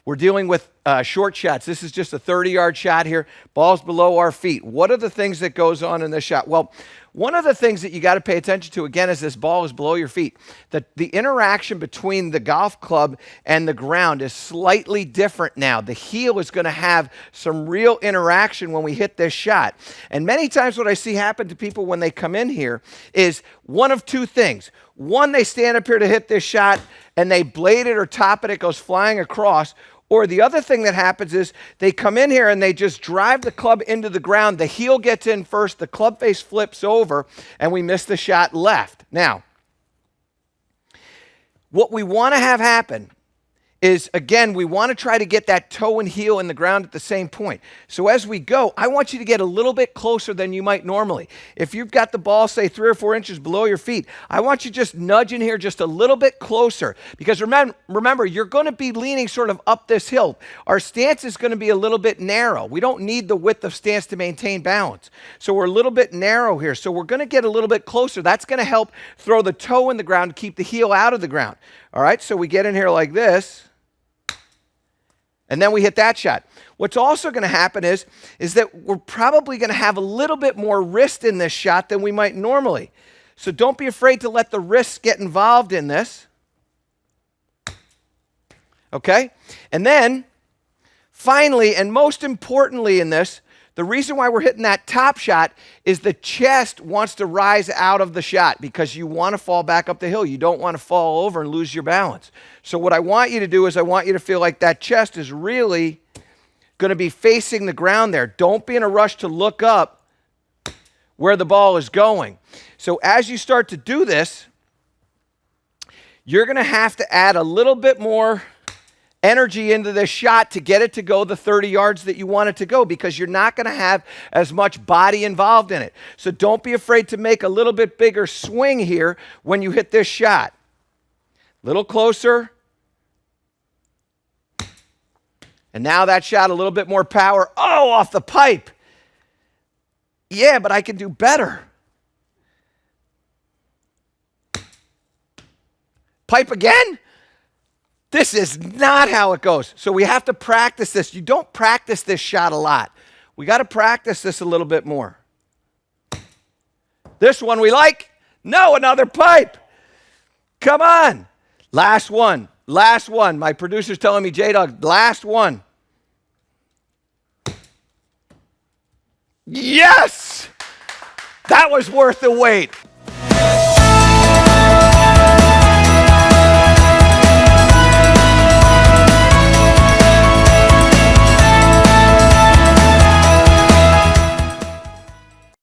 We're dealing with short shots. This is just a 30-yard shot here. Ball's below our feet. What are the things that goes on in this shot? Well, one of the things that you got to pay attention to, again, is this ball is below your feet. The interaction between the golf club and the ground is slightly different now. The heel is going to have some real interaction when we hit this shot. And many times what I see happen to people when they come in here is one of two things. One, they stand up here to hit this shot and they blade it or top it, it goes flying across. Or the other thing that happens is they come in here and they just drive the club into the ground. The heel gets in first, the club face flips over, and we miss the shot left. Now, what we want to have happen is, again, we want to try to get that toe and heel in the ground at the same point. So as we go, I want you to get a little bit closer than you might normally. If you've got the ball, say, 3 or 4 inches below your feet, I want you to just nudge in here just a little bit closer. Because remember, you're going to be leaning sort of up this hill. Our stance is going to be a little bit narrow. We don't need the width of stance to maintain balance. So we're a little bit narrow here. So we're going to get a little bit closer. That's going to help throw the toe in the ground and keep the heel out of the ground. All right, so we get in here like this. And then we hit that shot. What's also going to happen is that we're probably going to have a little bit more wrist in this shot than we might normally. So don't be afraid to let the wrists get involved in this. Okay? And then, finally, and most importantly in this, the reason why we're hitting that top shot is the chest wants to rise out of the shot because you want to fall back up the hill. You don't want to fall over and lose your balance. So what I want you to do is I want you to feel like that chest is really going to be facing the ground there. Don't be in a rush to look up where the ball is going. So as you start to do this, you're going to have to add a little bit more energy into this shot to get it to go the 30 yards that you want it to go, because you're not going to have as much body involved in it. So don't be afraid to make a little bit bigger swing here when you hit this shot. Little closer. And now that shot, a little bit more power. Oh, off the pipe. Yeah, but I can do better. Pipe again? This is not how it goes. So we have to practice this. You don't practice this shot a lot. We got to practice this a little bit more. This one we like. No, another pipe. Come on. Last one. Last one. My producer's telling me, J-Dog, last one. Yes! That was worth the wait.